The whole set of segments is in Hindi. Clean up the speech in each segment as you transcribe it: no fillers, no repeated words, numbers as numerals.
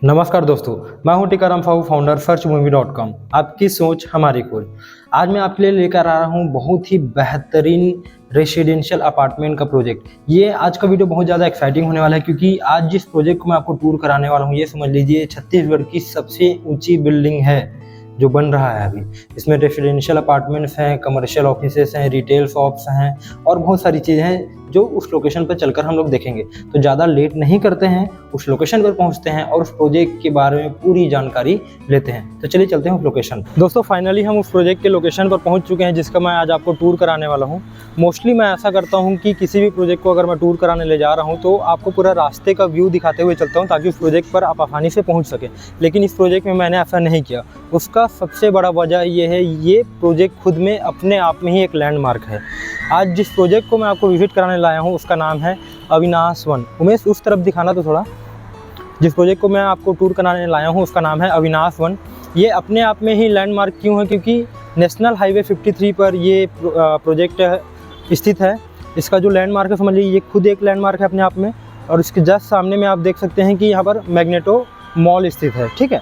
नमस्कार दोस्तों, मैं हूं टीकाराम साहू, फाउंडर सर्चमूवी.com। आपकी सोच हमारी खोज। आज मैं आपके लिए लेकर आ रहा हूं बहुत ही बेहतरीन रेसिडेंशियल अपार्टमेंट का प्रोजेक्ट। ये आज का वीडियो बहुत ज़्यादा एक्साइटिंग होने वाला है क्योंकि आज जिस प्रोजेक्ट को मैं आपको टूर कराने वाला हूं, ये समझ लीजिए छत्तीसगढ़ की सबसे ऊंची बिल्डिंग है जो बन रहा है अभी। इसमें रेसिडेंशियल अपार्टमेंट्स हैं, कमर्शियल ऑफिसेस हैं, रिटेल शॉप्स हैं और बहुत सारी चीज़ें हैं जो उस लोकेशन पर चलकर हम लोग देखेंगे। तो ज़्यादा लेट नहीं करते हैं, उस लोकेशन पर पहुंचते हैं और उस प्रोजेक्ट के बारे में पूरी जानकारी लेते हैं। तो चलिए चलते हैं उस लोकेशन। दोस्तों फाइनली हम उस प्रोजेक्ट के लोकेशन पर पहुंच चुके हैं जिसका मैं आज आपको टूर कराने वाला हूं। मोस्टली मैं ऐसा करता हूं कि किसी भी प्रोजेक्ट को अगर मैं टूर कराने ले जा रहा हूं तो आपको पूरा रास्ते का व्यू दिखाते हुए चलता हूं ताकि उस प्रोजेक्ट पर आप आसानी से पहुँच सकें। लेकिन इस प्रोजेक्ट में मैंने ऐसा नहीं किया। उसका सबसे बड़ा वजह ये है, ये प्रोजेक्ट खुद में अपने आप में ही एक लैंडमार्क है। आज जिस प्रोजेक्ट को मैं आपको विजिट कराने लाया हूँ उसका नाम है अविनाश वन। उमेश उस तरफ दिखाना तो थोड़ा। जिस प्रोजेक्ट को मैं आपको टूर कराने लाया हूँ उसका नाम है अविनाश वन। ये अपने आप में ही लैंडमार्क क्यों है? क्योंकि नेशनल हाईवे 53 पर ये प्रोजेक्ट स्थित है। इसका जो लैंडमार्क है समझ लीजिए ये खुद एक लैंडमार्क है अपने आप में। और इसके जस्ट सामने में आप देख सकते हैं कि यहाँ पर मैग्नेटो मॉल स्थित है। ठीक है,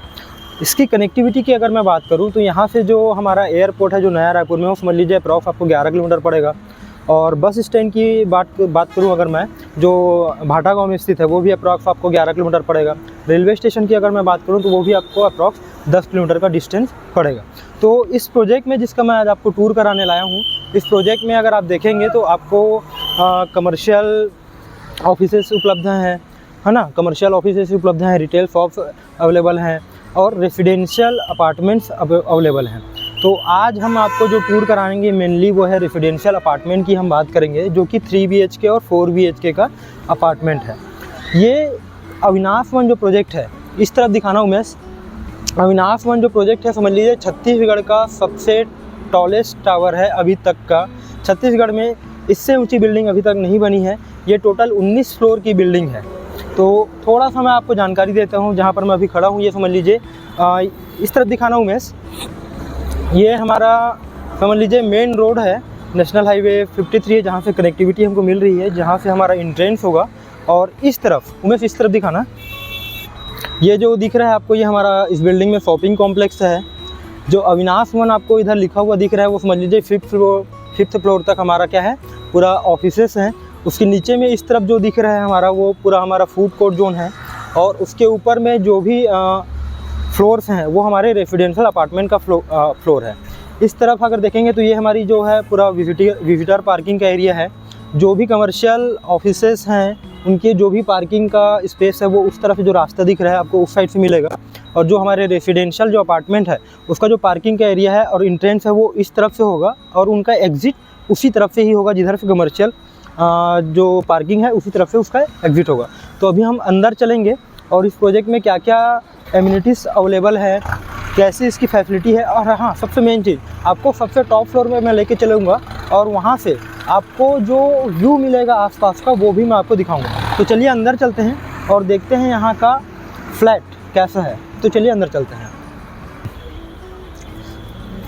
इसकी कनेक्टिविटी की अगर मैं बात करूं तो यहाँ से जो हमारा एयरपोर्ट है जो नया रायपुर में, वो समझ लीजिए अप्रॉक्स आपको 11 किलोमीटर पड़ेगा। और बस स्टैंड की बात करूं अगर मैं, जो भाटा गांव में स्थित है वो भी अप्रॉक्स आपको 11 किलोमीटर पड़ेगा। रेलवे स्टेशन की अगर मैं बात करूं तो वो भी आपको अप्रॉक्स 10 किलोमीटर का डिस्टेंस पड़ेगा। तो इस प्रोजेक्ट में जिसका मैं आज आपको टूर कराने लाया हूँ, इस प्रोजेक्ट में अगर आप देखेंगे तो आपको कमर्शियल ऑफिसेस उपलब्ध हैं, है ना, कमर्शियल ऑफिसेस उपलब्ध हैं, रिटेल शॉप्स अवेलेबल हैं और रेसिडेंशियल अपार्टमेंट्स अवेलेबल हैं। तो आज हम आपको जो टूर कराएंगे मेनली वो है रेसिडेंशियल अपार्टमेंट की हम बात करेंगे, जो कि 3 BHK और 4 BHK का अपार्टमेंट है। ये अविनाश वन जो प्रोजेक्ट है, इस तरफ दिखाना उमेश। अविनाश वन जो प्रोजेक्ट है समझ लीजिए छत्तीसगढ़ का सबसे टॉलेस्ट टावर है अभी तक का। छत्तीसगढ़ में इससे ऊँची बिल्डिंग अभी तक नहीं बनी है। ये टोटल 19 फ्लोर की बिल्डिंग है। तो थोड़ा सा मैं आपको जानकारी देता हूँ जहाँ पर मैं अभी खड़ा हूँ। ये समझ लीजिए इस तरफ दिखाना उमेश। ये हमारा समझ लीजिए मेन रोड है, नेशनल हाईवे 53 है, जहाँ से कनेक्टिविटी हमको मिल रही है, जहाँ से हमारा एंट्रेंस होगा। और इस तरफ उमेश, इस तरफ दिखाना, ये जो दिख रहा है आपको, ये हमारा इस बिल्डिंग में शॉपिंग कॉम्प्लेक्स है। जो अविनाश वन आपको इधर लिखा हुआ दिख रहा है वो समझ लीजिए 5th फ्लोर तक हमारा क्या है, पूरा ऑफिसेस हैं। उसके नीचे में इस तरफ जो दिख रहा है हमारा, वो पूरा हमारा फूड कोर्ट जोन है। और उसके ऊपर में जो भी फ्लोर्स हैं वो हमारे रेसिडेंशियल अपार्टमेंट का फ्लोर है। इस तरफ अगर देखेंगे तो ये हमारी जो है पूरा विजिटर पार्किंग का एरिया है। जो भी कमर्शियल ऑफिसेस हैं उनके जो भी पार्किंग का स्पेस है वो उस तरफ जो रास्ता दिख रहा है आपको उस साइड से मिलेगा। और जो हमारे रेसिडेंशियल जो अपार्टमेंट है उसका जो पार्किंग का एरिया है और एंट्रेंस है वो इस तरफ से होगा और उनका एग्जिट उसी तरफ से ही होगा, जिधर से कमर्शियल जो पार्किंग है उसी तरफ से उसका एग्जिट होगा। तो अभी हम अंदर चलेंगे और इस प्रोजेक्ट में क्या क्या एमिनिटीज़ अवेलेबल है, कैसी इसकी फैसिलिटी है। और हाँ, सबसे मेन चीज़, आपको सबसे टॉप फ्लोर में मैं लेके चलूँगा और वहाँ से आपको जो व्यू मिलेगा आसपास का वो भी मैं आपको दिखाऊंगा। तो चलिए अंदर चलते हैं और देखते हैं यहाँ का फ्लैट कैसा है। तो चलिए अंदर चलते हैं।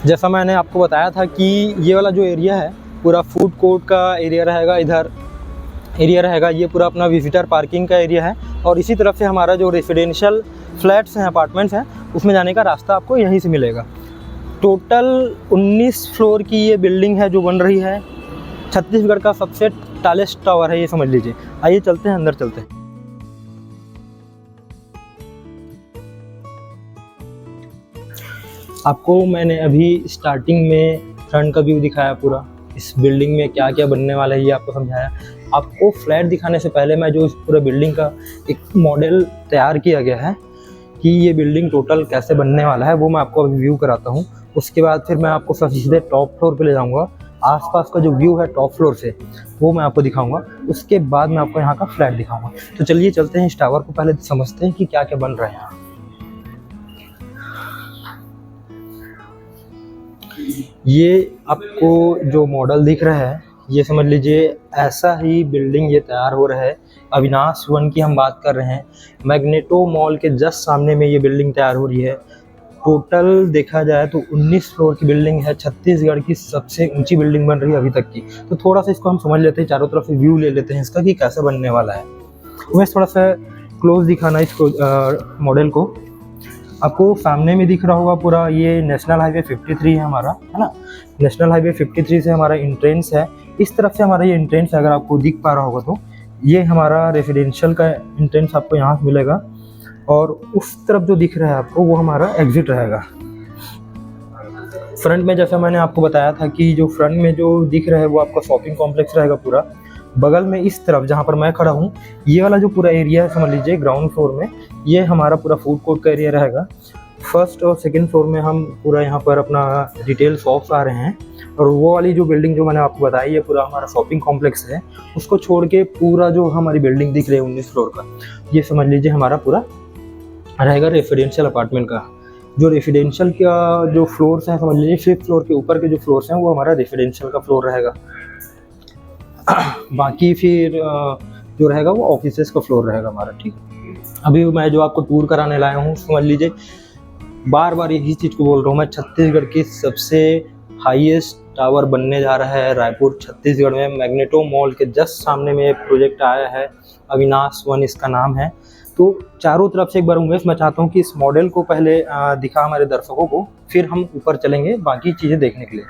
जैसा मैंने आपको बताया था कि ये वाला जो एरिया है पूरा फूड कोर्ट का एरिया रहेगा, इधर एरिया रहेगा, ये पूरा अपना विजिटर पार्किंग का एरिया है। और इसी तरफ से हमारा जो रेसिडेंशियल फ्लैट्स हैं, अपार्टमेंट्स हैं, उसमें जाने का रास्ता आपको यहीं से मिलेगा। टोटल 19 फ्लोर की ये बिल्डिंग है जो बन रही है। छत्तीसगढ़ का सबसे टॉलेस्ट टावर है ये समझ लीजिए। आइए चलते हैं, अंदर चलते हैं। आपको मैंने अभी स्टार्टिंग में फ्रंट का व्यू दिखाया, पूरा इस बिल्डिंग में क्या क्या बनने वाला है ये आपको समझाया। आपको फ्लैट दिखाने से पहले मैं जो इस पूरे बिल्डिंग का एक मॉडल तैयार किया गया है कि ये बिल्डिंग टोटल कैसे बनने वाला है वो मैं आपको अभी व्यू कराता हूँ। उसके बाद फिर मैं आपको सबसे सीधे टॉप फ्लोर पे ले जाऊँगा। आसपास का जो व्यू है टॉप फ्लोर से वो मैं आपको दिखाऊंगा। उसके बाद मैं आपको यहाँ का फ्लैट दिखाऊंगा। तो चलिए चलते हैं, इस टावर को पहले समझते हैं कि क्या क्या बन रहा है यहाँ। ये आपको जो मॉडल दिख रहा है ये समझ लीजिए ऐसा ही बिल्डिंग ये तैयार हो रहा है। अविनाश वन की हम बात कर रहे हैं। मैग्नेटो मॉल के जस्ट सामने में ये बिल्डिंग तैयार हो रही है। टोटल देखा जाए तो 19 फ्लोर की बिल्डिंग है। छत्तीसगढ़ की सबसे ऊंची बिल्डिंग बन रही है अभी तक की। तो थोड़ा सा इसको हम समझ लेते हैं, चारों तरफ से व्यू ले लेते हैं इसका कि कैसे बनने वाला है। मैं थोड़ा सा क्लोज दिखाना इस मॉडल को। आपको सामने में दिख रहा होगा पूरा, ये नेशनल हाईवे 53 है हमारा, है ना। नेशनल हाईवे 53 से हमारा एंट्रेंस है। इस तरफ से हमारा ये एंट्रेंस है, अगर आपको दिख पा रहा होगा तो ये हमारा रेजिडेंशियल का एंट्रेंस आपको यहाँ से मिलेगा, और उस तरफ जो दिख रहा है आपको वो हमारा एग्जिट रहेगा। फ्रंट में जैसा मैंने आपको बताया था कि जो फ्रंट में जो दिख रहा है वो आपका शॉपिंग कॉम्प्लेक्स रहेगा पूरा। बगल में इस तरफ जहाँ पर मैं खड़ा हूँ, ये वाला जो पूरा एरिया है समझ लीजिए ग्राउंड फ्लोर में, ये हमारा पूरा फूड कोर्ट का एरिया रहेगा। फर्स्ट और सेकंड फ्लोर में हम पूरा यहाँ पर अपना रिटेल शॉप्स आ रहे हैं, और वो वाली जो बिल्डिंग जो मैंने आपको बताई है पूरा हमारा शॉपिंग कॉम्प्लेक्स है। उसको छोड़ के पूरा जो हमारी बिल्डिंग दिख रही है 19 फ्लोर का, ये समझ लीजिए हमारा पूरा रहेगा रेसिडेंशियल अपार्टमेंट का। जो रेसिडेंशियल का जो फ्लोर्स हैं समझ लीजिए 5th फ्लोर के ऊपर के जो फ्लोर्स हैं वो हमारा रेसिडेंशियल का फ्लोर रहेगा। बाकी फिर जो रहेगा वो ऑफिसेस का फ्लोर रहेगा हमारा, ठीक। अभी मैं जो आपको टूर कराने लाया हूँ समझ लीजिए, बार बार यही चीज़ को बोल रहा हूँ मैं, छत्तीसगढ़ की सबसे हाईएस्ट टावर बनने जा रहा है रायपुर छत्तीसगढ़ में। मैग्नेटो मॉल के जस्ट सामने में प्रोजेक्ट आया है, अविनाश वन इसका नाम है। तो चारों तरफ से एक बार उमेश मैं चाहता हूँ कि इस मॉडल को पहले दिखा हमारे दर्शकों को, फिर हम ऊपर चलेंगे बाकी चीज़ें देखने के लिए।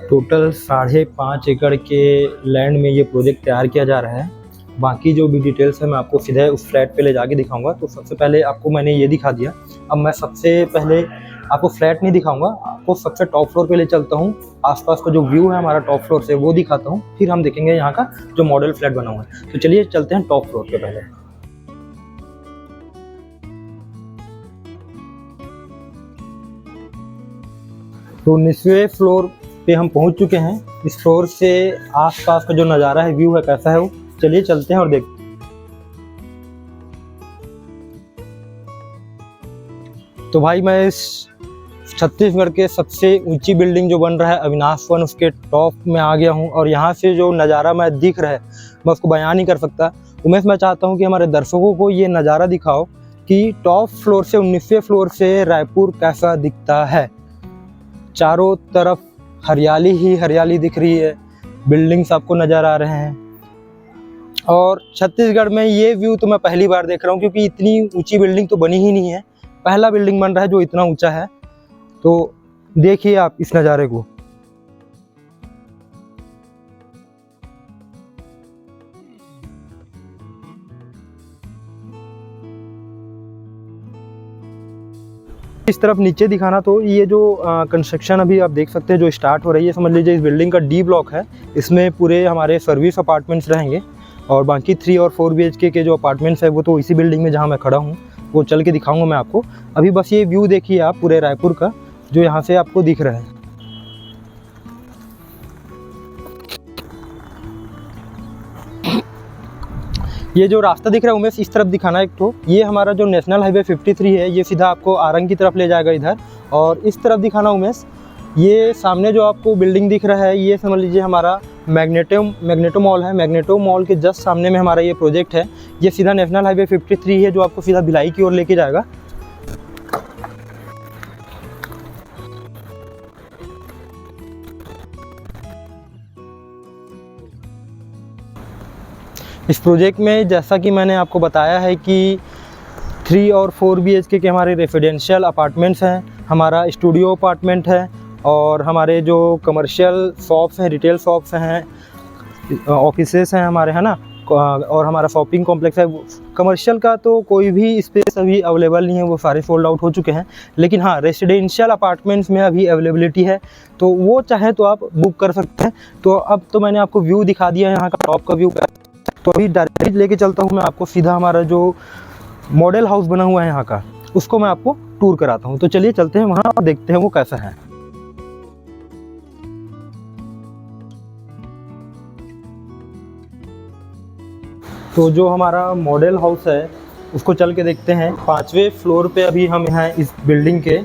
टोटल 5.5 एकड़ के लैंड में ये प्रोजेक्ट तैयार किया जा रहा है। बाकी जो भी डिटेल्स है मैं आपको सीधे उस फ्लैट पे ले जाके दिखाऊंगा। तो सबसे पहले आपको मैंने ये दिखा दिया, अब मैं सबसे पहले आपको फ्लैट नहीं दिखाऊंगा, आपको सबसे टॉप फ्लोर पे ले चलता हूँ। आसपास का जो व्यू है हमारा टॉप फ्लोर से वो दिखाता हूँ, फिर हम देखेंगे यहाँ का जो मॉडल फ्लैट बना हुआ है। तो चलिए चलते हैं टॉप फ्लोर पे पहले। तो 19वें फ्लोर पे हम पहुंच चुके हैं। इस फ्लोर से आसपास का जो नज़ारा है, व्यू है, कैसा है वो चलिए चलते हैं और देखते हैं। तो भाई मैं इस छत्तीसगढ़ के सबसे ऊंची बिल्डिंग जो बन रहा है अविनाश वन, उसके टॉप में आ गया हूं, और यहाँ से जो नज़ारा मैं दिख रहा है मैं उसको बयान नहीं कर सकता। उमेश मैं चाहता हूं कि हमारे दर्शकों को ये नज़ारा दिखाओ कि टॉप फ्लोर से 19वें फ्लोर से रायपुर कैसा दिखता है। चारों तरफ हरियाली ही हरियाली दिख रही है, बिल्डिंग्स आपको नज़र आ रहे हैं, और छत्तीसगढ़ में ये व्यू तो मैं पहली बार देख रहा हूँ, क्योंकि इतनी ऊंची बिल्डिंग तो बनी ही नहीं है। पहला बिल्डिंग बन रहा है जो इतना ऊंचा है। तो देखिए आप इस नज़ारे को। इस तरफ नीचे दिखाना, तो ये जो कंस्ट्रक्शन अभी आप देख सकते हैं जो स्टार्ट हो रही है, समझ लीजिए इस बिल्डिंग का डी ब्लॉक है। इसमें पूरे हमारे सर्विस अपार्टमेंट्स रहेंगे, और बाकी 3 और 4 BHK के जो अपार्टमेंट्स है वो तो इसी बिल्डिंग में जहाँ मैं खड़ा हूँ वो चल के दिखाऊंगा मैं आपको। अभी बस ये व्यू देखिए आप पूरे रायपुर का जो यहाँ से आपको दिख रहा है। ये जो रास्ता दिख रहा है उमेश, इस तरफ दिखाना एक तो, ये हमारा जो नेशनल हाईवे 53 है ये सीधा आपको आरंग की तरफ ले जाएगा इधर। और इस तरफ दिखाना उमेश, ये सामने जो आपको बिल्डिंग दिख रहा है ये समझ लीजिए हमारा मैग्नेटो मॉल है। मैग्नेटो मॉल के जस्ट सामने में हमारा ये प्रोजेक्ट है। ये सीधा नेशनल हाईवे 53 है जो आपको सीधा भिलाई की ओर लेके जाएगा। इस प्रोजेक्ट में जैसा कि मैंने आपको बताया है कि 3 और 4 BHK के हमारे रेसिडेंशियल अपार्टमेंट्स हैं, हमारा स्टूडियो अपार्टमेंट है, और हमारे जो कमर्शियल शॉप्स हैं, रिटेल शॉप्स हैं, ऑफिसेस हैं हमारे, है ना, और हमारा शॉपिंग कॉम्प्लेक्स है। कमर्शियल का तो कोई भी स्पेस अभी अवेलेबल नहीं है, वो सारे सोल्ड आउट हो चुके हैं। लेकिन हाँ, रेसिडेंशियल अपार्टमेंट्स में अभी अवेलेबिलिटी है, तो वो चाहे तो आप बुक कर सकते हैं। तो अब तो मैंने आपको व्यू दिखा दिया है यहाँ का, टॉप का व्यू। तो अभी डायरेक्ट लेके चलता हूँ मैं आपको सीधा हमारा जो मॉडल हाउस बना हुआ है यहाँ का, उसको मैं आपको टूर कराता हूँ। तो चलिए चलते हैं वहाँ और देखते हैं वो कैसा है। तो जो हमारा मॉडल हाउस है उसको चल के देखते हैं। 5वें फ्लोर पे अभी हम हैं इस बिल्डिंग के।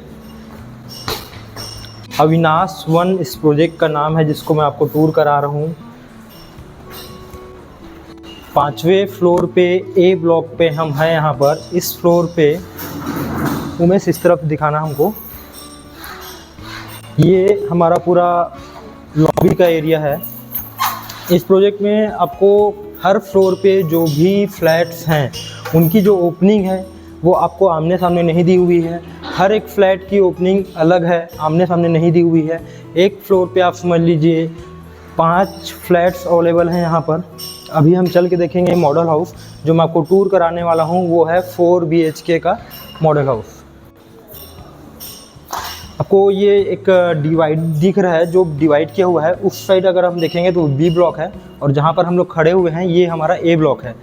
अविनाश वन इस प्रोजेक्ट का नाम है जिसको मैं आपको टूर करा रहा हूँ। 5वें फ्लोर पे ए ब्लॉक पे हम हैं यहाँ पर। इस फ्लोर पे उमेश इस तरफ दिखाना हमको। ये हमारा पूरा लॉबी का एरिया है। इस प्रोजेक्ट में आपको हर फ्लोर पे जो भी फ्लैट्स हैं उनकी जो ओपनिंग है वो आपको आमने सामने नहीं दी हुई है। हर एक फ्लैट की ओपनिंग अलग है, आमने सामने नहीं दी हुई है। एक फ्लोर पे आप समझ लीजिए 5 फ्लैट्स अवेलेबल हैं यहाँ पर। अभी हम चल के देखेंगे मॉडल हाउस। जो मैं आपको टूर कराने वाला हूँ वो है 4 BHK का मॉडल हाउस। आपको ये एक डिवाइड दिख रहा है, जो डिवाइड किया हुआ है उस साइड अगर हम देखेंगे तो B ब्लॉक है, और जहाँ पर हम लोग खड़े हुए हैं ये हमारा A ब्लॉक है।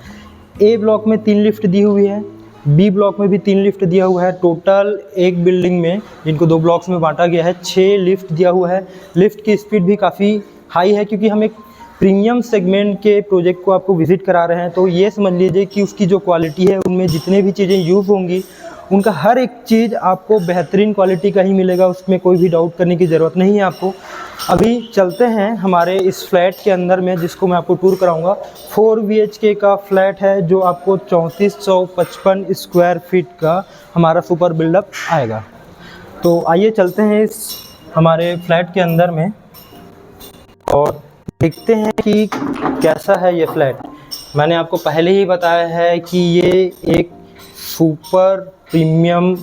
A ब्लॉक में 3 लिफ्ट दी हुई है, B ब्लॉक में भी 3 लिफ्ट दिया हुआ है। टोटल एक बिल्डिंग में, जिनको 2 ब्लॉक्स में बांटा गया है, 6 लिफ्ट दिया हुआ है। लिफ्ट की स्पीड भी काफ़ी हाई है, क्योंकि हम एक प्रीमियम सेगमेंट के प्रोजेक्ट को आपको विज़िट करा रहे हैं। तो ये समझ लीजिए कि उसकी जो क्वालिटी है, उनमें जितने भी चीज़ें यूज़ होंगी उनका हर एक चीज़ आपको बेहतरीन क्वालिटी का ही मिलेगा, उसमें कोई भी डाउट करने की ज़रूरत नहीं है आपको। अभी चलते हैं हमारे इस फ्लैट के अंदर में, जिसको मैं आपको टूर कराऊंगा। 4 BHK का फ्लैट है, जो आपको 3455 स्क्वायर फीट का हमारा सुपर बिल्डअप आएगा। तो आइए चलते हैं इस हमारे फ्लैट के अंदर में और देखते हैं कि कैसा है ये फ्लैट। मैंने आपको पहले ही बताया है कि ये एक सुपर प्रीमियम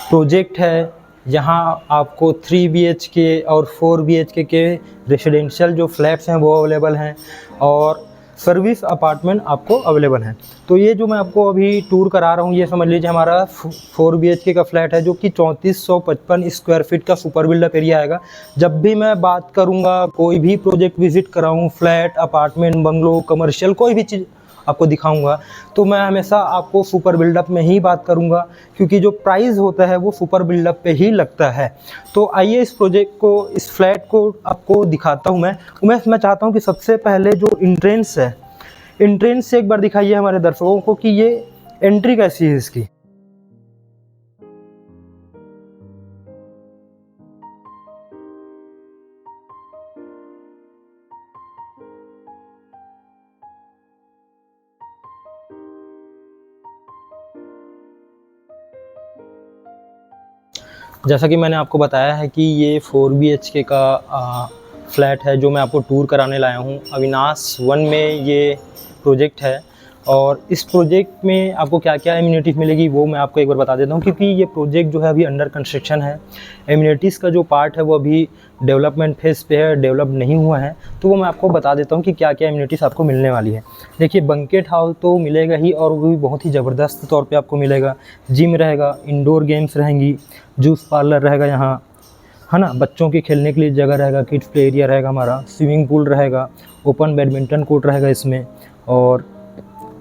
प्रोजेक्ट है, जहां आपको 3 BHK और 4 BHK के रेसिडेंशियल जो फ्लैट्स हैं वो अवेलेबल हैं, और सर्विस अपार्टमेंट आपको अवेलेबल हैं। तो ये जो मैं आपको अभी टूर करा रहा हूँ, ये समझ लीजिए हमारा 4 BHK का फ्लैट है, जो कि 3455 स्क्वायर फीट का सुपर बिल्डअप एरिया आएगा। जब भी मैं बात करूँगा, कोई भी प्रोजेक्ट विजिट कराऊँ, फ्लैट, अपार्टमेंट, बंगलो, कमर्शियल, कोई भी चीज़ आपको दिखाऊंगा, तो मैं हमेशा आपको सुपर बिल्डअप में ही बात करूंगा, क्योंकि जो प्राइस होता है वो सुपर बिल्डअप पे ही लगता है। तो आइए इस प्रोजेक्ट को, इस फ्लैट को आपको दिखाता हूं मैं चाहता हूं कि सबसे पहले जो एंट्रेंस है, एंट्रेंस से एक बार दिखाइए हमारे दर्शकों को कि ये एंट्री कैसी है इसकी। जैसा कि मैंने आपको बताया है कि ये 4 BHK का फ्लैट है, जो मैं आपको टूर कराने लाया हूँ। अविनाश 1 में ये प्रोजेक्ट है, और इस प्रोजेक्ट में आपको क्या क्या एमिनिटीज़ मिलेगी वो मैं आपको एक बार बता देता हूँ, क्योंकि ये प्रोजेक्ट जो है अभी अंडर कंस्ट्रक्शन है। एमिनिटीज़ का जो पार्ट है वो अभी डेवलपमेंट फेज़ पे है, डेवलप नहीं हुआ है, तो वो मैं आपको बता देता हूँ कि क्या क्या एमिनिटीज़ आपको मिलने वाली है। देखिए, बंकेट हॉल तो मिलेगा ही, और वो भी बहुत ही ज़बरदस्त तौर पे आपको मिलेगा। जिम रहेगा, इंडोर गेम्स रहेंगी, जूस पार्लर रहेगा यहाँ, है ना, बच्चों के खेलने के लिए जगह रहेगा, किड्स प्ले एरिया रहेगा हमारा, स्विमिंग पूल रहेगा, ओपन बैडमिंटन कोर्ट रहेगा इसमें, और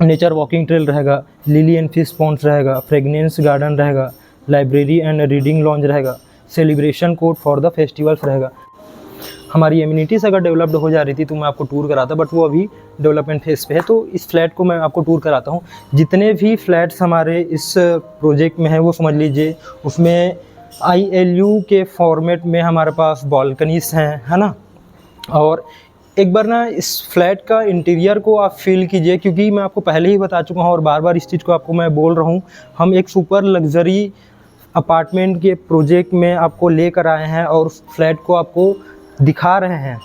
नेचर वॉकिंग ट्रेल रहेगा, लिली एंड फिश पॉन्ड्स रहेगा, फ्रेगनेंस गार्डन रहेगा, लाइब्रेरी एंड रीडिंग लॉन्ज रहेगा, celebration court for the festivals रहेगा। हमारी एमिनिटीज़ अगर डेवलप्ड हो जा रही थी तो मैं आपको टूर कराता, बट वो अभी डेवलपमेंट फेज़ पे है, तो इस फ्लैट को मैं आपको टूर कराता हूँ। जितने भी फ्लैट्स हमारे इस प्रोजेक्ट में हैं वो समझ लीजिए उसमें ILU के फॉर्मेट में हमारे पास बालकनीज हैं, है ना। और एक बार ना इस फ्लैट का इंटीरियर को आप फील कीजिए, क्योंकि मैं आपको पहले ही बता चुका हूँ और बार बार इस चीज़ को आपको मैं बोल रहा हूँ, हम एक सुपर लग्जरी अपार्टमेंट के प्रोजेक्ट में आपको लेकर आए हैं और उस फ्लैट को आपको दिखा रहे हैं,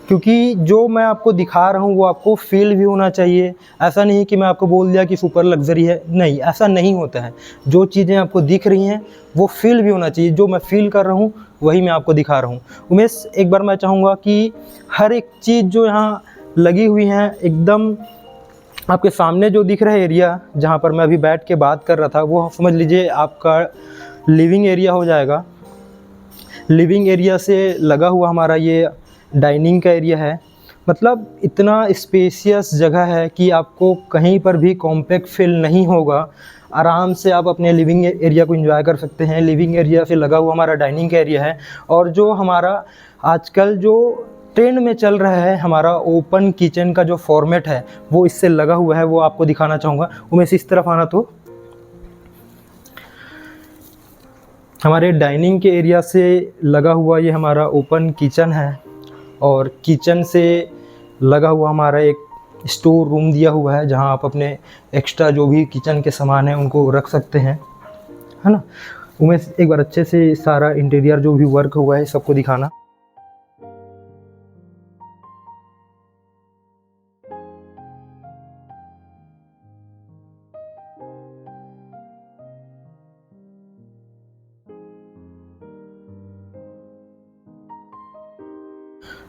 क्योंकि जो मैं आपको दिखा रहा हूँ वो आपको फील भी होना चाहिए। ऐसा नहीं कि मैं आपको बोल दिया कि सुपर लग्जरी है, नहीं, ऐसा नहीं होता है। जो चीज़ें आपको दिख रही हैं वो फील भी होना चाहिए। जो मैं फील कर रहा हूँ वही मैं आपको दिखा रहा हूँ। उमेश, एक बार मैं चाहूँगा कि हर एक चीज़ जो यहाँ लगी हुई हैं एकदम आपके सामने जो दिख रहा है एरिया, जहाँ पर मैं अभी बैठ के बात कर रहा था, वो समझ लीजिए आपका लिविंग एरिया हो जाएगा। लिविंग एरिया से लगा हुआ हमारा ये डाइनिंग का एरिया है। मतलब इतना स्पेशियस जगह है कि आपको कहीं पर भी कॉम्पैक्ट फील नहीं होगा। आराम से आप अपने लिविंग एरिया को एंजॉय कर सकते हैं। लिविंग एरिया से लगा हुआ हमारा डाइनिंग का एरिया है, और जो हमारा आजकल जो ट्रेंड में चल रहा है हमारा ओपन किचन का जो फॉर्मेट है वो इससे लगा हुआ है, वो आपको दिखाना चाहूँगा। उमेश, इस तरफ आना। तो हमारे डाइनिंग के एरिया से लगा हुआ ये हमारा ओपन किचन है, और किचन से लगा हुआ हमारा एक स्टोर रूम दिया हुआ है, जहां आप अपने एक्स्ट्रा जो भी किचन के सामान हैं उनको रख सकते हैं, है ना। उमेश एक बार अच्छे से सारा इंटीरियर जो भी वर्क हुआ है सबको दिखाना।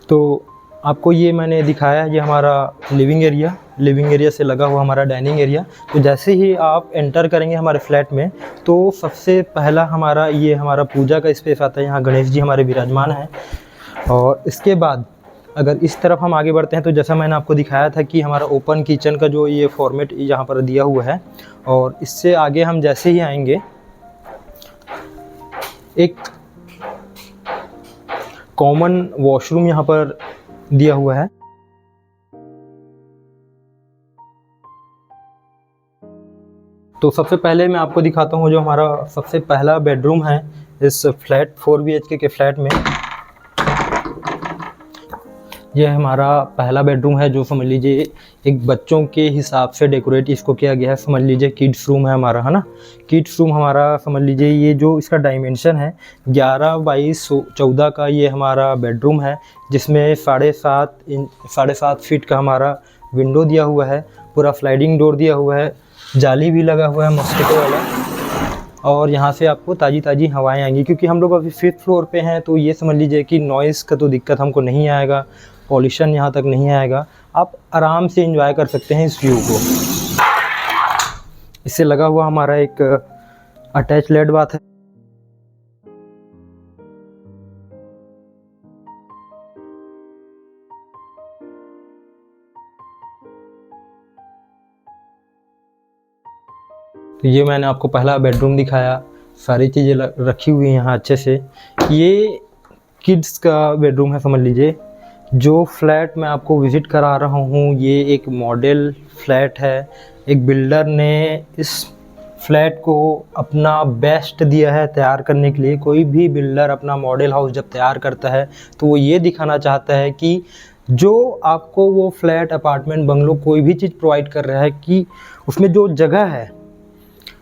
तो आपको ये मैंने दिखाया, ये हमारा लिविंग एरिया से लगा हुआ हमारा डाइनिंग एरिया। तो जैसे ही आप एंटर करेंगे हमारे फ्लैट में तो सबसे पहला हमारा ये हमारा पूजा का स्पेस आता है। यहाँ गणेश जी हमारे विराजमान हैं। और इसके बाद अगर इस तरफ हम आगे बढ़ते हैं तो जैसा मैंने आपको दिखाया था कि हमारा ओपन किचन का जो ये फॉर्मेट यहाँ पर दिया हुआ है। और इससे आगे हम जैसे ही आएंगे एक कॉमन वॉशरूम यहाँ पर दिया हुआ है। तो सबसे पहले मैं आपको दिखाता हूँ जो हमारा सबसे पहला बेडरूम है इस फ्लैट 4 BHK के फ्लैट में। यह हमारा पहला बेडरूम है जो समझ लीजिए एक बच्चों के हिसाब से डेकोरेट इसको किया गया है। समझ लीजिए किड्स रूम है हमारा, है ना। किड्स रूम हमारा समझ लीजिए ये जो इसका डायमेंशन है 11 बाई 14 का ये हमारा बेडरूम है, जिसमें 7.5 फीट का हमारा विंडो दिया हुआ है। पूरा स्लाइडिंग डोर दिया हुआ है, जाली भी लगा हुआ है मॉस्किटो वाला। और यहाँ से आपको ताज़ी हवाएं आएंगी क्योंकि हम लोग अभी 5th फ्लोर पे हैं। तो ये समझ लीजिए कि नॉइज़ का तो दिक्कत हमको नहीं आएगा, पॉल्यूशन यहाँ तक नहीं आएगा। आप आराम से एंजॉय कर सकते हैं इस व्यू को। इससे लगा हुआ हमारा एक अटैच लेड बाथ है। तो ये मैंने आपको पहला बेडरूम दिखाया, सारी चीज़ें रखी हुई हैं यहाँ अच्छे से। ये किड्स का बेडरूम है समझ लीजिए। जो फ्लैट मैं आपको विज़िट करा रहा हूँ ये एक मॉडल फ्लैट है। एक बिल्डर ने इस फ्लैट को अपना बेस्ट दिया है तैयार करने के लिए। कोई भी बिल्डर अपना मॉडल हाउस जब तैयार करता है तो वो ये दिखाना चाहता है कि जो आपको वो फ्लैट, अपार्टमेंट, बंगलो कोई भी चीज़ प्रोवाइड कर रहा है कि उसमें जो जगह है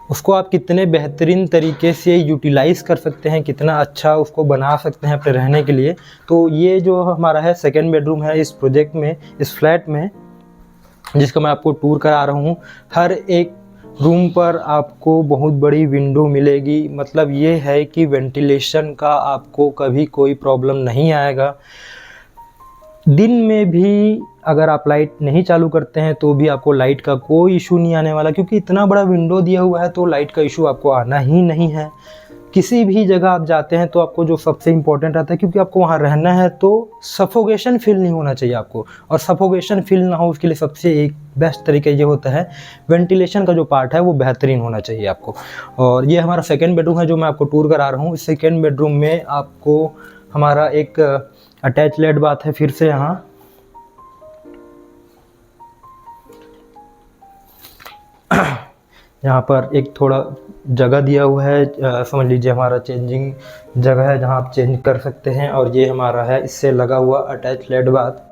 उसको आप कितने बेहतरीन तरीके से यूटिलाइज़ कर सकते हैं, कितना अच्छा उसको बना सकते हैं अपने रहने के लिए। तो ये जो हमारा है सेकंड बेडरूम है इस प्रोजेक्ट में, इस फ्लैट में, जिसका मैं आपको टूर करा रहा हूँ। हर एक रूम पर आपको बहुत बड़ी विंडो मिलेगी। मतलब ये है कि वेंटिलेशन का आपको कभी कोई प्रॉब्लम नहीं आएगा। दिन में भी अगर आप लाइट नहीं चालू करते हैं तो भी आपको लाइट का कोई इशू नहीं आने वाला, क्योंकि इतना बड़ा विंडो दिया हुआ है तो लाइट का इशू आपको आना ही नहीं है। किसी भी जगह आप जाते हैं तो आपको जो सबसे इम्पोर्टेंट रहता है, क्योंकि आपको वहाँ रहना है, तो सफोकेशन फील नहीं होना चाहिए आपको। और सफोकेशन फील ना हो उसके लिए सबसे एक बेस्ट तरीका ये होता है वेंटिलेशन का जो पार्ट है वो बेहतरीन होना चाहिए आपको। और ये हमारा सेकेंड बेडरूम है जो मैं आपको टूर करा रहा हूँ। इस सेकेंड बेडरूम में आपको हमारा एक अटैच लेड बाथ है। फिर से यहाँ पर एक थोड़ा जगह दिया हुआ है, समझ लीजिए हमारा चेंजिंग जगह है जहाँ आप चेंज कर सकते हैं। और ये हमारा है इससे लगा हुआ अटैच लेड बाथ।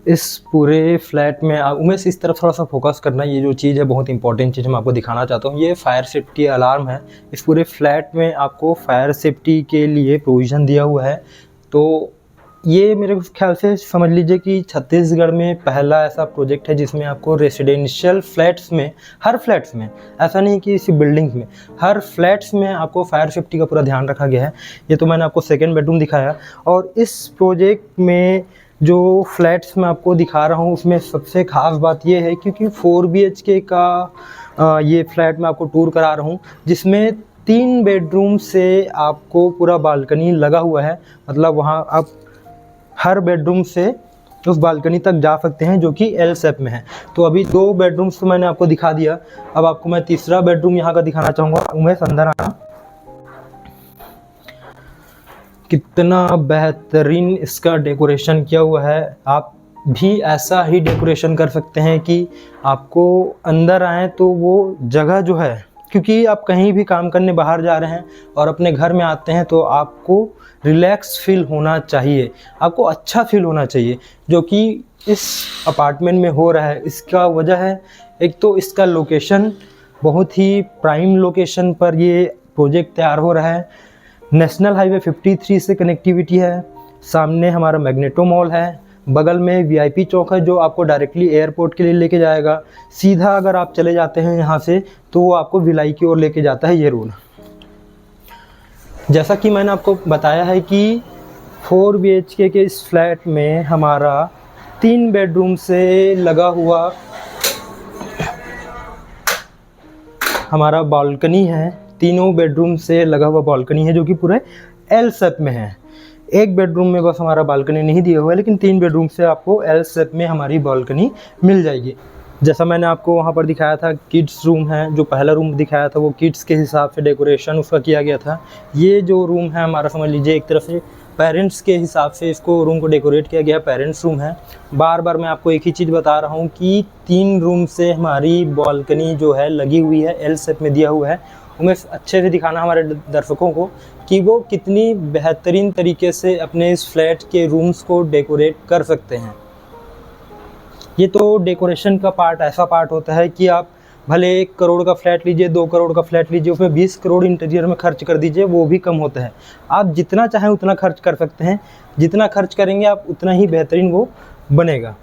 इस पूरे फ्लैट में उमेश इस तरफ थोड़ा सा फोकस करना। ये जो चीज़ है बहुत इंपॉर्टेंट चीज़ मैं आपको दिखाना चाहता हूँ। ये फायर सेफ्टी अलार्म है। इस पूरे फ्लैट में आपको फायर सेफ्टी के लिए प्रोविज़न दिया हुआ है। तो ये मेरे ख्याल से समझ लीजिए कि छत्तीसगढ़ में पहला ऐसा प्रोजेक्ट है जिसमें आपको रेसिडेंशियल फ्लैट्स में, हर फ्लैट्स में, ऐसा नहीं कि इसी बिल्डिंग्स में, हर फ्लैट्स में आपको फायर सेफ्टी का पूरा ध्यान रखा गया है। ये तो मैंने आपको सेकेंड बेडरूम दिखाया। और इस प्रोजेक्ट में जो फ्लैट्स मैं आपको दिखा रहा हूँ उसमें सबसे ख़ास बात ये है क्योंकि 4 BHK का ये फ्लैट मैं आपको टूर करा रहा हूँ, जिसमें 3 बेडरूम से आपको पूरा बालकनी लगा हुआ है। मतलब वहाँ आप हर बेडरूम से उस बालकनी तक जा सकते हैं जो कि एल शेप में है। तो अभी 2 बेडरूम्स तो मैंने आपको दिखा दिया। अब आपको मैं तीसरा बेडरूम यहाँ का दिखाना चाहूँगा। उमेश अंदर आना। कितना बेहतरीन इसका डेकोरेशन किया हुआ है। आप भी ऐसा ही डेकोरेशन कर सकते हैं कि आपको अंदर आए तो वो जगह जो है क्योंकि आप कहीं भी काम करने बाहर जा रहे हैं और अपने घर में आते हैं तो आपको रिलैक्स फील होना चाहिए, आपको अच्छा फील होना चाहिए, जो कि इस अपार्टमेंट में हो रहा है। इसका वजह है, एक तो इसका लोकेशन, बहुत ही प्राइम लोकेशन पर ये प्रोजेक्ट तैयार हो रहा है। नेशनल हाईवे 53 से कनेक्टिविटी है, सामने हमारा मैग्नेटो मॉल है, बगल में वीआईपी चौक है जो आपको डायरेक्टली एयरपोर्ट के लिए लेके जाएगा। सीधा अगर आप चले जाते हैं यहाँ से तो वो आपको भिलाई की ओर लेके जाता है ये रोड। जैसा कि मैंने आपको बताया है कि 4 BHK के इस फ्लैट में हमारा 3 बेडरूम से लगा हुआ हमारा बालकनी है, तीनों बेडरूम से लगा हुआ बालकनी है जो कि पूरे एल शेप में है। एक बेडरूम में बस हमारा बालकनी नहीं दिया हुआ है, लेकिन 3 बेडरूम से आपको एल शेप में हमारी बालकनी मिल जाएगी। जैसा मैंने आपको वहाँ पर दिखाया था, किड्स रूम है, जो पहला रूम दिखाया था वो किड्स के हिसाब से डेकोरेशन उसका किया गया था। ये जो रूम है हमारा, समझ लीजिए एक तरफ से पेरेंट्स के हिसाब से इसको रूम को डेकोरेट किया गया, पेरेंट्स रूम है। बार बार मैं आपको एक ही चीज़ बता रहा हूँ कि 3 रूम से हमारी बालकनी जो है लगी हुई है, एल शेप में दिया हुआ है। हमें अच्छे से दिखाना हमारे दर्शकों को कि वो कितनी बेहतरीन तरीके से अपने इस फ्लैट के रूम्स को डेकोरेट कर सकते हैं। ये तो डेकोरेशन का पार्ट ऐसा पार्ट होता है कि आप भले 1 करोड़ का फ्लैट लीजिए, 2 करोड़ का फ्लैट लीजिए, उसमें 20 करोड़ इंटीरियर में खर्च कर दीजिए, वो भी कम होता है। आप जितना चाहें उतना खर्च कर सकते हैं, जितना खर्च करेंगे आप उतना ही बेहतरीन वो बनेगा।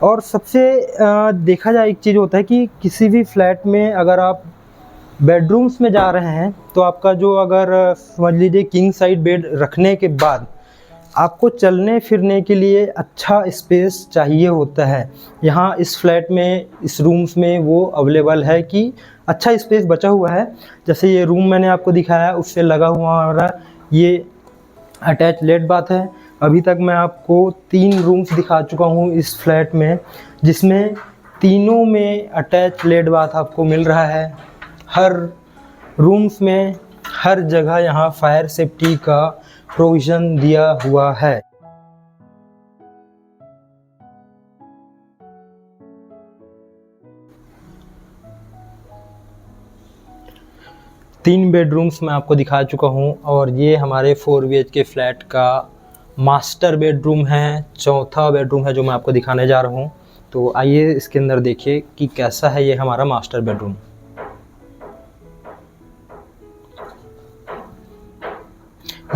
और सबसे देखा जाए एक चीज़ होता है कि किसी भी फ्लैट में अगर आप बेडरूम्स में जा रहे हैं तो आपका जो, अगर समझ लीजिए किंग साइड बेड रखने के बाद आपको चलने फिरने के लिए अच्छा स्पेस चाहिए होता है। यहाँ इस फ्लैट में, इस रूम्स में वो अवेलेबल है कि अच्छा स्पेस बचा हुआ है। जैसे ये रूम मैंने आपको दिखाया, उससे लगा हुआ हमारा ये अटैच लेट बाथ है। अभी तक मैं आपको 3 रूम्स दिखा चुका हूँ इस फ्लैट में, जिसमें तीनों में अटैच लेट बाथ आपको मिल रहा है। हर रूम्स में हर जगह यहाँ फायर सेफ्टी का प्रोविज़न दिया हुआ है। तीन बेडरूम्स मैं आपको दिखा चुका हूँ और ये हमारे 4 BHK फ्लैट का मास्टर बेडरूम है, चौथा बेडरूम है जो मैं आपको दिखाने जा रहा हूँ। तो आइए इसके अंदर देखिए कि कैसा है ये हमारा मास्टर बेडरूम।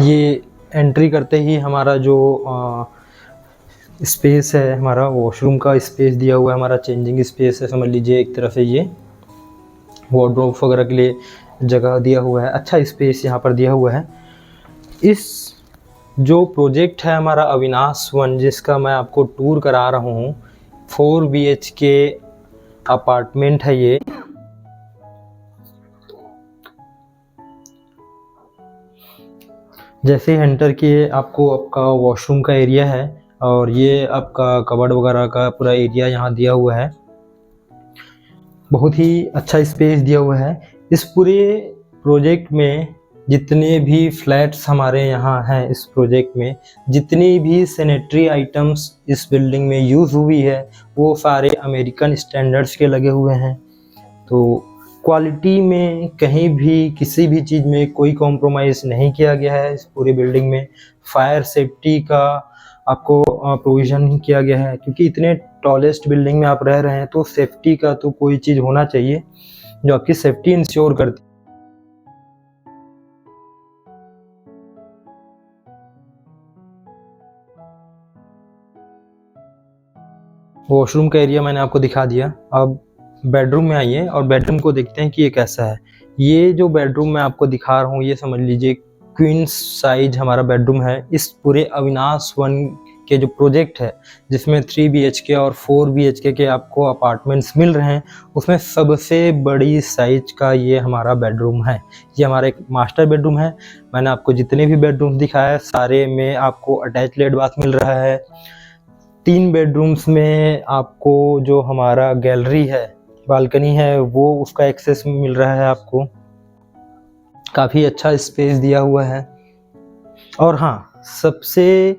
ये एंट्री करते ही हमारा जो स्पेस है, हमारा वॉशरूम का स्पेस दिया हुआ है, हमारा चेंजिंग स्पेस है। समझ लीजिए एक तरफ से ये वार्डरोब वगैरह के लिए जगह दिया हुआ है, अच्छा स्पेस यहाँ पर दिया हुआ है। इस जो प्रोजेक्ट है हमारा अविनाश वन, जिसका मैं आपको टूर करा रहा हूँ, 4 BHK अपार्टमेंट है ये। जैसे एंटर किए आपको आपका वॉशरूम का एरिया है और ये आपका कबर्ड वगैरह का पूरा एरिया यहाँ दिया हुआ है। बहुत ही अच्छा स्पेस दिया हुआ है। इस पूरे प्रोजेक्ट में जितने भी फ्लैट्स हमारे यहाँ हैं, इस प्रोजेक्ट में जितनी भी सैनिटरी आइटम्स इस बिल्डिंग में यूज़ हुई है वो सारे अमेरिकन स्टैंडर्ड्स के लगे हुए हैं। तो क्वालिटी में कहीं भी किसी भी चीज़ में कोई कॉम्प्रोमाइज़ नहीं किया गया है। इस पूरी बिल्डिंग में फायर सेफ्टी का आपको प्रोविज़न ही किया गया है, क्योंकि इतने टॉलेस्ट बिल्डिंग में आप रह रहे हैं तो सेफ्टी का तो कोई चीज़ होना चाहिए जो आपकी सेफ्टी इंश्योर करती है। वॉशरूम का एरिया मैंने आपको दिखा दिया। अब बेडरूम में आइए और बेडरूम को देखते हैं कि ये कैसा है। ये जो बेडरूम मैं आपको दिखा रहा हूँ, ये समझ लीजिए क्वींस साइज हमारा बेडरूम है। इस पूरे अविनाश वन के जो प्रोजेक्ट है, जिसमें 3 BHK और 4 BHK के आपको अपार्टमेंट्स मिल रहे हैं, उसमें सबसे बड़ी साइज का ये हमारा बेडरूम है। ये हमारा एक मास्टर बेडरूम है। मैंने आपको जितने भी बेडरूम दिखाया है सारे में आपको अटैच लेट बाथ मिल रहा है। 3 बेडरूम्स में आपको जो हमारा गैलरी है, बालकनी है, वो उसका एक्सेस मिल रहा है आपको। काफ़ी अच्छा स्पेस दिया हुआ है। और हाँ, सबसे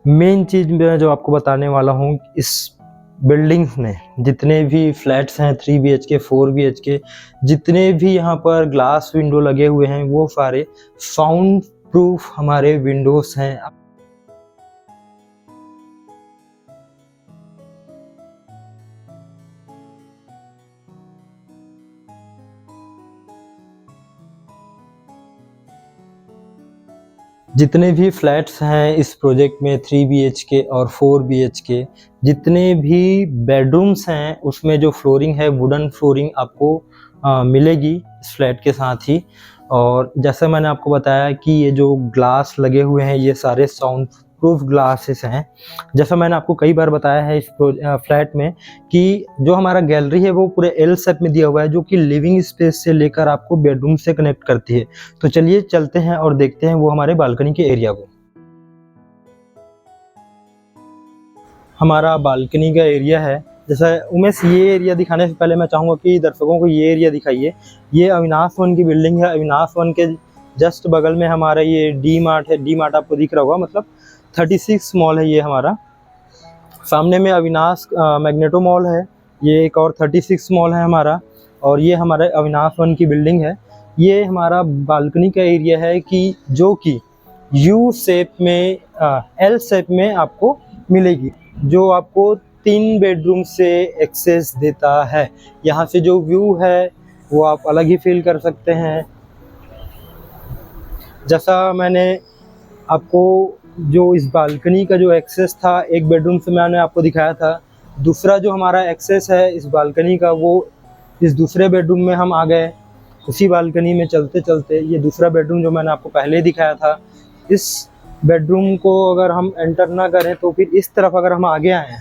मेन चीज़ मैं जो आपको बताने वाला हूँ, इस बिल्डिंग्स में जितने भी फ्लैट्स हैं 3 BHK 4 BHK, जितने भी यहाँ पर ग्लास विंडो लगे हुए हैं वो सारे साउंड प्रूफ हमारे विंडोज़ हैं। जितने भी फ्लैट्स हैं इस प्रोजेक्ट में 3 BHK और 4 BHK, जितने भी बेडरूम्स हैं उसमें जो फ्लोरिंग है वुडन फ्लोरिंग आपको मिलेगी इस फ्लैट के साथ ही। और जैसा मैंने आपको बताया कि ये जो ग्लास लगे हुए हैं ये सारे साउंड प्रूफ ग्लासेस हैं। जैसा मैंने आपको कई बार बताया है इस फ्लैट में कि जो हमारा गैलरी है वो पूरे एल शेप में दिया हुआ है, जो कि लिविंग स्पेस से लेकर आपको बेडरूम से कनेक्ट करती है। तो चलिए चलते हैं और देखते हैं वो हमारे बालकनी के एरिया को। हमारा बालकनी का एरिया है। जैसा उमेश, ये एरिया दिखाने से पहले मैं चाहूँगा कि दर्शकों को ये एरिया दिखाइए। ये अविनाश वन की बिल्डिंग है। अविनाश वन के जस्ट बगल में हमारा ये डी मार्ट है। डी मार्ट आपको दिख रहा होगा, मतलब 36 मॉल है ये हमारा। सामने में अविनाश मैग्नेटो मॉल है, ये एक और 36 मॉल है हमारा। और ये हमारे अविनाश वन की बिल्डिंग है। ये हमारा बालकनी का एरिया है कि जो कि यू शेप में एल शेप में आपको मिलेगी, जो आपको 3 बेडरूम से एक्सेस देता है। यहाँ से जो व्यू है वो आप अलग ही फील कर सकते हैं। जैसा मैंने आपको जो इस बालकनी का जो एक्सेस था एक बेडरूम से मैंने आपको दिखाया था, दूसरा जो हमारा एक्सेस है इस बालकनी का वो इस दूसरे बेडरूम में हम आ गए। उसी बालकनी में चलते चलते ये दूसरा बेडरूम जो मैंने आपको पहले दिखाया था, इस बेडरूम को अगर हम एंटर ना करें तो फिर इस तरफ अगर हम आगे आए,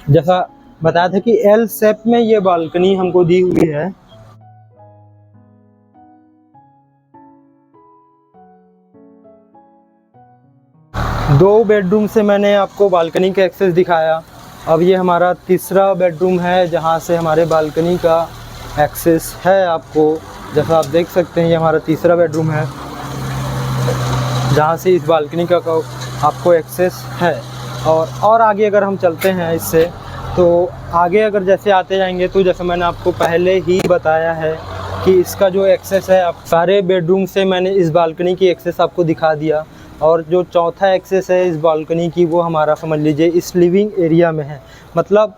जैसा बताया था कि एल शेप में ये बालकनी हमको दी हुई है। दो बेडरूम से मैंने आपको बालकनी का एक्सेस दिखाया। अब ये हमारा तीसरा बेडरूम है जहाँ से हमारे बालकनी का एक्सेस है। आपको जैसा आप देख सकते हैं ये हमारा तीसरा बेडरूम है जहाँ से इस बालकनी का आपको एक्सेस है। और आगे अगर हम चलते हैं इससे, तो आगे अगर जैसे आते जाएंगे तो जैसे मैंने आपको पहले ही बताया है कि इसका जो एक्सेस है, आप सारे बेडरूम से मैंने इस बालकनी की एक्सेस आपको दिखा दिया। और जो चौथा एक्सेस है इस बालकनी की वो हमारा समझ लीजिए इस लिविंग एरिया में है। मतलब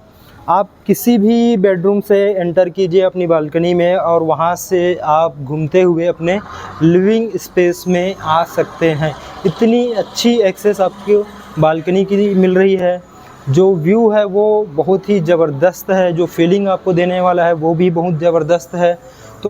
आप किसी भी बेडरूम से एंटर कीजिए अपनी बालकनी में और वहाँ से आप घूमते हुए अपने लिविंग स्पेस में आ सकते हैं। इतनी अच्छी एक्सेस आपको बालकनी की मिल रही है। जो व्यू है वो बहुत ही ज़बरदस्त है, जो फीलिंग आपको देने वाला है वो भी बहुत ज़बरदस्त है।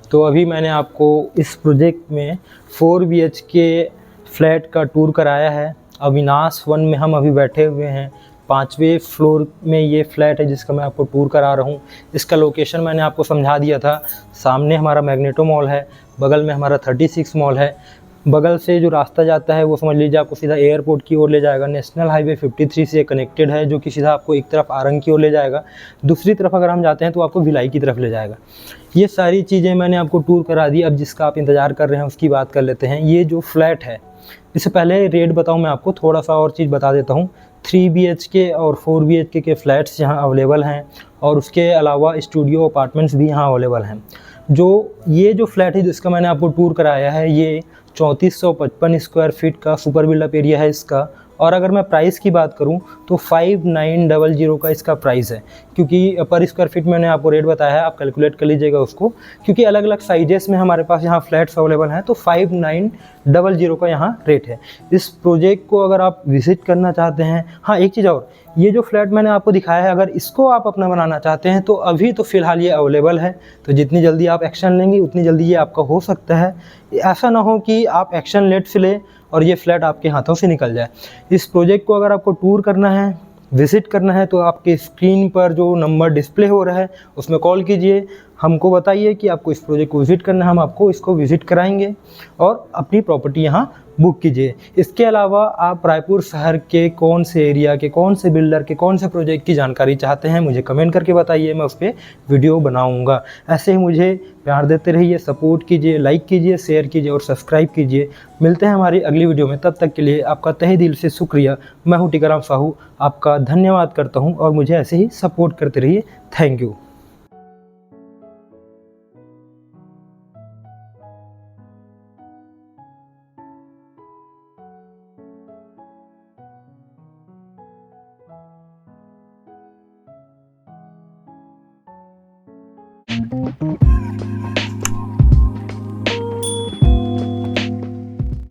तो अभी मैंने आपको इस प्रोजेक्ट में 4 BHK फ्लैट का टूर कराया है। अविनाश वन में हम अभी बैठे हुए हैं। 5वें फ्लोर में ये फ्लैट है जिसका मैं आपको टूर करा रहा हूँ। इसका लोकेशन मैंने आपको समझा दिया था। सामने हमारा मैग्नेटो मॉल है, बगल में हमारा 36 मॉल है। बगल से जो रास्ता जाता है वो समझ लीजिए आपको सीधा एयरपोर्ट की ओर ले जाएगा। नेशनल हाईवे 53 से कनेक्टेड है, जो कि सीधा आपको एक तरफ आरंग की ओर ले जाएगा, दूसरी तरफ अगर हम जाते हैं तो आपको भिलाई की तरफ ले जाएगा। ये सारी चीज़ें मैंने आपको टूर करा दी। अब जिसका आप इंतज़ार कर रहे हैं उसकी बात कर लेते हैं। ये जो फ्लैट है, इससे पहले रेट बताऊं मैं आपको, थोड़ा सा और चीज़ बता देता हूं। 3 BHK और 4 BHK के फ्लैट्स यहाँ अवेलेबल हैं और उसके अलावा स्टूडियो अपार्टमेंट्स भी यहाँ अवेलेबल हैं। ये जो फ्लैट है जिसका मैंने आपको टूर कराया है, ये 3455 स्क्वायर फीट का सुपर बिल्डअप एरिया है इसका। और अगर मैं प्राइस की बात करूं तो 5900 का इसका प्राइस है, क्योंकि पर स्क्वायर फीट मैंने आपको रेट बताया है, आप कैलकुलेट कर लीजिएगा उसको, क्योंकि अलग अलग साइजेस में हमारे पास यहाँ फ्लैट्स अवेलेबल हैं। तो 5900 का यहाँ रेट है। इस प्रोजेक्ट को अगर आप विजिट करना चाहते हैं, हाँ एक चीज़ और, ये जो फ्लैट मैंने आपको दिखाया है अगर इसको आप अपना बनाना चाहते हैं तो अभी तो फ़िलहाल ये अवेलेबल है। तो जितनी जल्दी आप एक्शन लेंगे उतनी जल्दी ये आपका हो सकता है। ऐसा ना हो कि आप एक्शन लेट से ले और ये फ्लैट आपके हाथों से निकल जाए। इस प्रोजेक्ट को अगर आपको टूर करना है, विज़िट करना है, तो आपके स्क्रीन पर जो नंबर डिस्प्ले हो रहा है उसमें कॉल कीजिए, हमको बताइए कि आपको इस प्रोजेक्ट को विज़िट करना है, हम आपको इसको विज़िट कराएंगे और अपनी प्रॉपर्टी यहाँ बुक कीजिए। इसके अलावा आप रायपुर शहर के कौन से एरिया के, कौन से बिल्डर के, कौन से प्रोजेक्ट की जानकारी चाहते हैं, मुझे कमेंट करके बताइए, मैं उस पर वीडियो बनाऊँगा। ऐसे ही मुझे प्यार देते रहिए, सपोर्ट कीजिए, लाइक कीजिए, शेयर कीजिए और सब्सक्राइब कीजिए। मिलते हैं हमारी अगली वीडियो में, तब तक के लिए आपका तहे दिल से शुक्रिया। मैं हूँ टीकाराम साहू, आपका धन्यवाद करता हूँ और मुझे ऐसे ही सपोर्ट करते रहिए। Thank you.